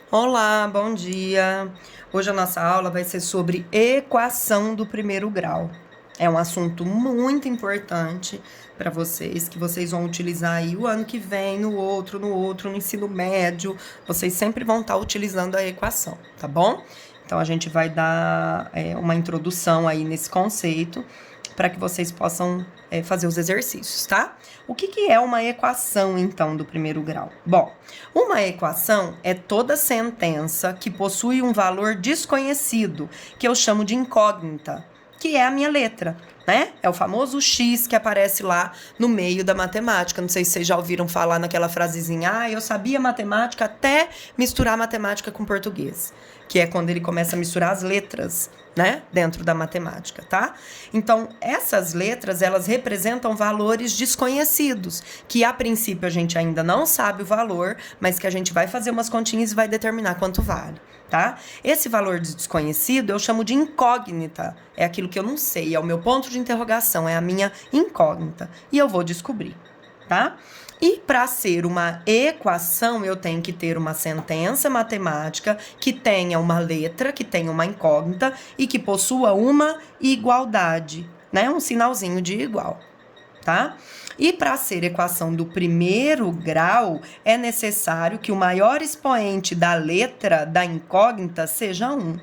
Olá, bom dia. Hoje a nossa aula vai ser sobre equação do primeiro grau. É um assunto muito importante para vocês, que vocês vão utilizar aí o ano que vem, no ensino médio. Vocês sempre vão estar utilizando a equação, tá bom? Então a gente vai dar uma introdução aí nesse conceito para que vocês possam fazer os exercícios, tá? O que é uma equação, então, do primeiro grau? Bom, uma equação é toda sentença que possui um valor desconhecido, que eu chamo de incógnita, que é a minha letra, né? É o famoso X que aparece lá no meio da matemática. Não sei se vocês já ouviram falar naquela frasezinha, eu sabia matemática até misturar matemática com português, que é quando ele começa a misturar as letras, né, dentro da matemática, tá? Então, essas letras, elas representam valores desconhecidos, que a princípio a gente ainda não sabe o valor, mas que a gente vai fazer umas continhas e vai determinar quanto vale, tá? Esse valor desconhecido eu chamo de incógnita, é aquilo que eu não sei, é o meu ponto de interrogação, é a minha incógnita, e eu vou descobrir, tá? E para ser uma equação, eu tenho que ter uma sentença matemática que tenha uma letra, que tenha uma incógnita e que possua uma igualdade, né? Um sinalzinho de igual, tá? E para ser equação do primeiro grau, é necessário que o maior expoente da letra da incógnita seja 1.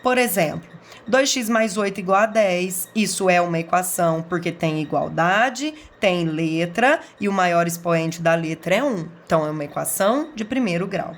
Por exemplo, 2x mais 8 igual a 10. Isso é uma equação porque tem igualdade, tem letra e o maior expoente da letra é 1. Então, é uma equação de primeiro grau.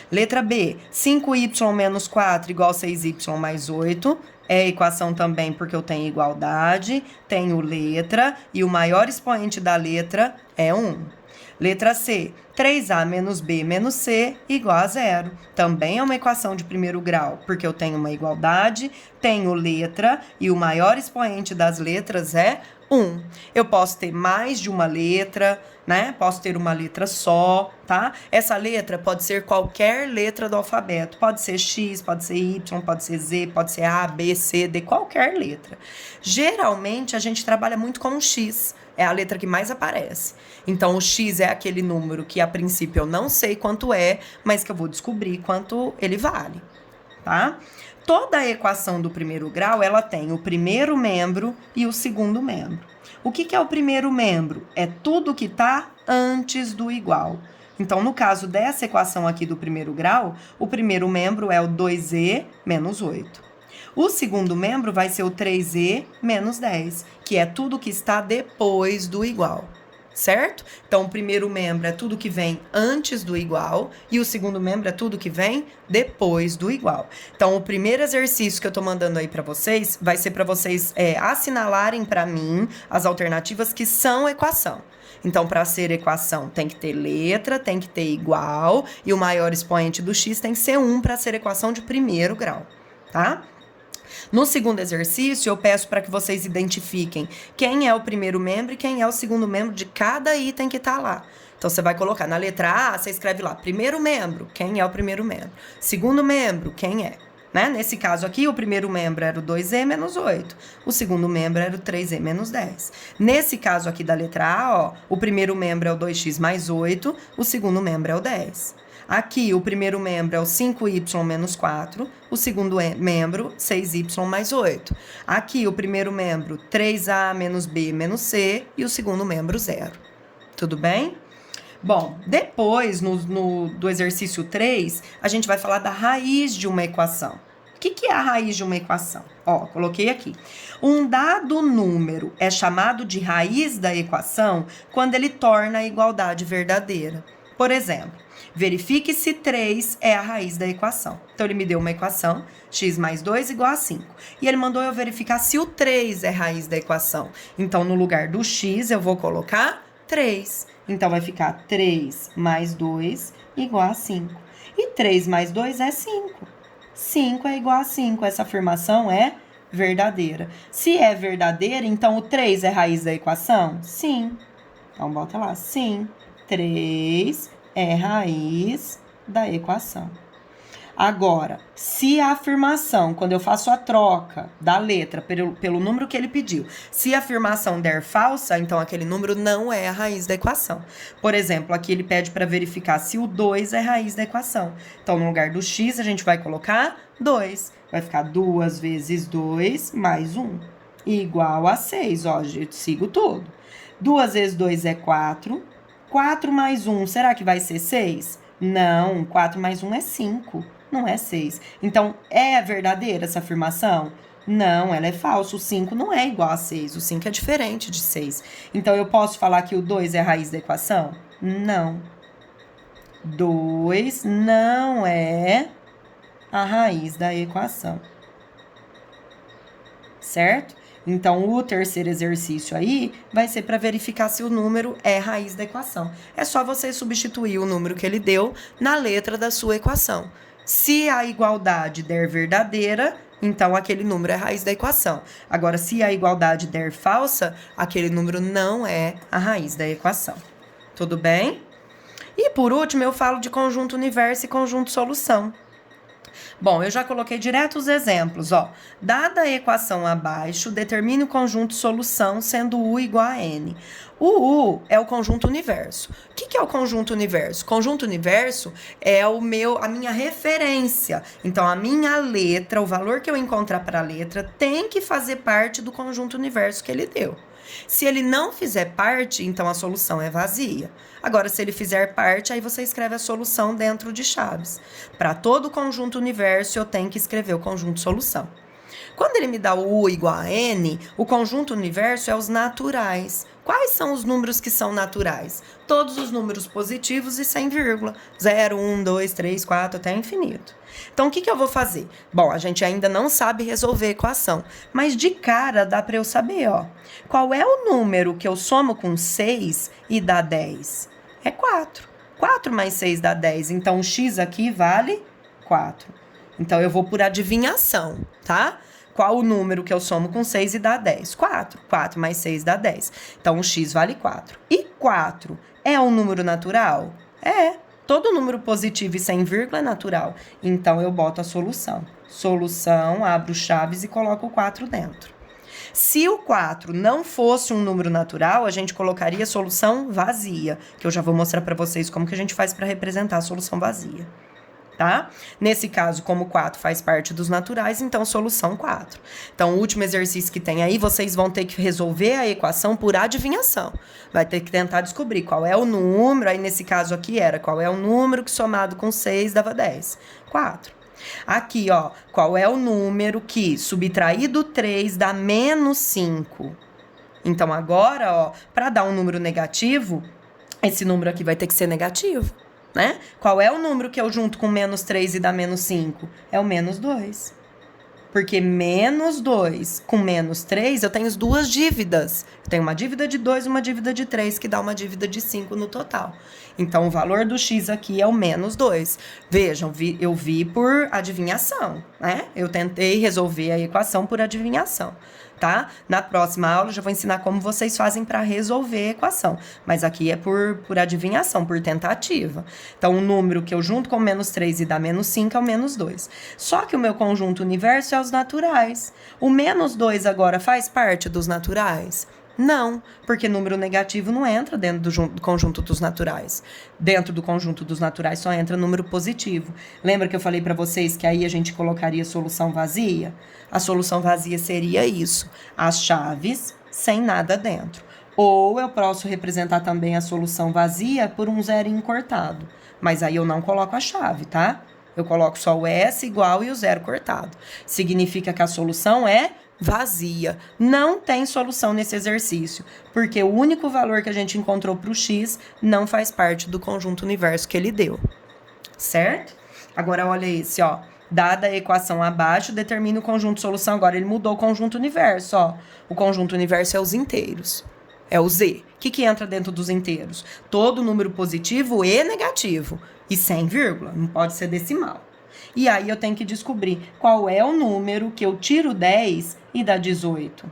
Letra B, 5y menos 4 igual a 6y mais 8. É equação também porque eu tenho igualdade, tenho letra e o maior expoente da letra é 1. Letra C, 3A menos B menos C igual a 0. Também é uma equação de primeiro grau, porque eu tenho uma igualdade, tenho letra e o maior expoente das letras é 1. Eu posso ter mais de uma letra, né? Posso ter uma letra só, tá? Essa letra pode ser qualquer letra do alfabeto. Pode ser X, pode ser Y, pode ser Z, pode ser A, B, C, D, qualquer letra. Geralmente, a gente trabalha muito com o X. É a letra que mais aparece. Então, o X é aquele número que, a princípio, eu não sei quanto é, mas que eu vou descobrir quanto ele vale, tá? Toda a equação do primeiro grau, ela tem o primeiro membro e o segundo membro. O que é o primeiro membro? É tudo que está antes do igual. Então, no caso dessa equação aqui do primeiro grau, o primeiro membro é o 2e menos 8. O segundo membro vai ser o 3e menos 10, que é tudo que está depois do igual, certo? Então, o primeiro membro é tudo que vem antes do igual e o segundo membro é tudo que vem depois do igual. Então, o primeiro exercício que eu tô mandando aí para vocês vai ser para vocês assinalarem para mim as alternativas que são equação. Então, para ser equação, tem que ter letra, tem que ter igual e o maior expoente do x tem que ser 1 para ser equação de primeiro grau, tá? No segundo exercício, eu peço para que vocês identifiquem quem é o primeiro membro e quem é o segundo membro de cada item que está lá. Então, você vai colocar na letra A, você escreve lá, primeiro membro, quem é o primeiro membro? Segundo membro, quem é? Né? Nesse caso aqui, o primeiro membro era o 2e menos 8. O segundo membro era o 3e menos 10. Nesse caso aqui da letra A, ó, o primeiro membro é o 2x mais 8, o segundo membro é o 10. Aqui, o primeiro membro é o 5y menos 4, o segundo membro, 6y mais 8. Aqui, o primeiro membro, 3a menos b menos c, e o segundo membro, 0. Tudo bem? Bom, depois, do exercício 3, a gente vai falar da raiz de uma equação. O que é a raiz de uma equação? Ó, coloquei aqui. Um dado número é chamado de raiz da equação quando ele torna a igualdade verdadeira. Por exemplo, verifique se 3 é a raiz da equação. Então, ele me deu uma equação, x mais 2 igual a 5. E ele mandou eu verificar se o 3 é raiz da equação. Então, no lugar do x, eu vou colocar 3. Então, vai ficar 3 mais 2 igual a 5. E 3 mais 2 é 5. 5 é igual a 5. Essa afirmação é verdadeira. Se é verdadeira, então o 3 é raiz da equação? Sim. Então, bota lá, sim. 3 é raiz da equação. Agora, se a afirmação, quando eu faço a troca da letra pelo número que ele pediu, se a afirmação der falsa, então aquele número não é a raiz da equação. Por exemplo, aqui ele pede para verificar se o 2 é raiz da equação. Então, no lugar do x, a gente vai colocar 2. Vai ficar 2 vezes 2 mais 1, igual a 6. Ó, eu sigo tudo. 2 vezes 2 é 4. 4 mais 1, será que vai ser 6? Não, 4 mais 1 é 5. Não é 6. Então, é verdadeira essa afirmação? Não, ela é falsa. O 5 não é igual a 6. O 5 é diferente de 6. Então, eu posso falar que o 2 é a raiz da equação? Não. 2 não é a raiz da equação. Certo? Então, o terceiro exercício aí vai ser para verificar se o número é raiz da equação. É só você substituir o número que ele deu na letra da sua equação. Se a igualdade der verdadeira, então aquele número é raiz da equação. Agora, se a igualdade der falsa, aquele número não é a raiz da equação. Tudo bem? E por último, eu falo de conjunto universo e conjunto solução. Bom, eu já coloquei direto os exemplos, ó. Dada a equação abaixo, determine o conjunto solução sendo U igual a N. O U é o conjunto universo. O que é o conjunto universo? Conjunto universo é a minha referência. Então, a minha letra, o valor que eu encontrar para a letra, tem que fazer parte do conjunto universo que ele deu. Se ele não fizer parte, então a solução é vazia. Agora, se ele fizer parte, aí você escreve a solução dentro de chaves. Para todo conjunto universo, eu tenho que escrever o conjunto solução. Quando ele me dá o U igual a N, o conjunto universo é os naturais. Quais são os números que são naturais? Todos os números positivos e sem vírgula. 0, 1, 2, 3, 4, até infinito. Então, o que eu vou fazer? Bom, a gente ainda não sabe resolver a equação, mas de cara dá para eu saber, ó. Qual é o número que eu somo com 6 e dá 10? É 4. 4 mais 6 dá 10, então o x aqui vale 4. Então, eu vou por adivinhação, tá? Qual o número que eu somo com 6 e dá 10? 4. 4 mais 6 dá 10. Então, o x vale 4. E 4 é um número natural? É. Todo número positivo e sem vírgula é natural. Então, eu boto a solução. Solução, abro chaves e coloco o 4 dentro. Se o 4 não fosse um número natural, a gente colocaria a solução vazia, que eu já vou mostrar para vocês como que a gente faz para representar a solução vazia. Tá? Nesse caso, como 4 faz parte dos naturais, então solução 4. Então, o último exercício que tem aí, vocês vão ter que resolver a equação por adivinhação. Vai ter que tentar descobrir qual é o número, aí nesse caso aqui era, qual é o número que somado com 6 dava 10? 4. Aqui, ó, qual é o número que subtraído 3 dá menos 5? Então, agora, ó, para dar um número negativo, esse número aqui vai ter que ser negativo. Né? Qual é o número que eu junto com menos 3 e dá menos 5? É o menos 2. Porque menos 2 com menos 3, eu tenho duas dívidas. Eu tenho uma dívida de 2 e uma dívida de 3, que dá uma dívida de 5 no total. Então, o valor do x aqui é o menos 2. Vejam, eu vi por adivinhação, né? Eu tentei resolver a equação por adivinhação. Tá? Na próxima aula eu já vou ensinar como vocês fazem para resolver a equação. Mas aqui é por adivinhação, por tentativa. Então, o número que eu junto com menos 3 e dá menos 5 é o menos 2. Só que o meu conjunto universo é os naturais. O menos 2 agora faz parte dos naturais? Não, porque número negativo não entra dentro do conjunto dos naturais. Dentro do conjunto dos naturais só entra número positivo. Lembra que eu falei para vocês que aí a gente colocaria solução vazia? A solução vazia seria isso, as chaves sem nada dentro. Ou eu posso representar também a solução vazia por um zerinho cortado. Mas aí eu não coloco a chave, tá? Eu coloco só o S igual e o zero cortado. Significa que a solução é vazia. Não tem solução nesse exercício, porque o único valor que a gente encontrou para o x não faz parte do conjunto universo que ele deu. Certo? Agora, olha esse, ó. Dada a equação abaixo, determine o conjunto solução. Agora, ele mudou o conjunto universo, ó. O conjunto universo é os inteiros. É o Z. O que entra dentro dos inteiros? Todo número positivo e negativo. E sem vírgula. Não pode ser decimal. E aí eu tenho que descobrir qual é o número que eu tiro 10 e dá 18.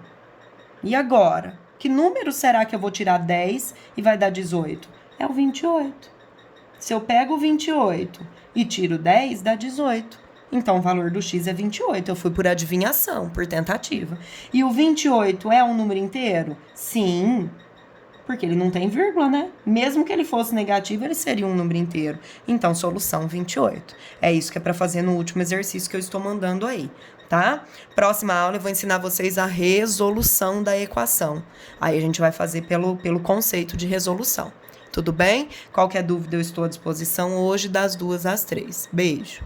E agora? Que número será que eu vou tirar 10 e vai dar 18? É o 28. Se eu pego 28 e tiro 10, dá 18. Então, o valor do x é 28. Eu fui por adivinhação, por tentativa. E o 28 é um número inteiro? Sim, porque ele não tem vírgula, né? Mesmo que ele fosse negativo, ele seria um número inteiro. Então, solução 28. É isso que é para fazer no último exercício que eu estou mandando aí, tá? Próxima aula eu vou ensinar vocês a resolução da equação. Aí a gente vai fazer pelo conceito de resolução. Tudo bem? Qualquer dúvida eu estou à disposição hoje das 2 às 3. Beijo!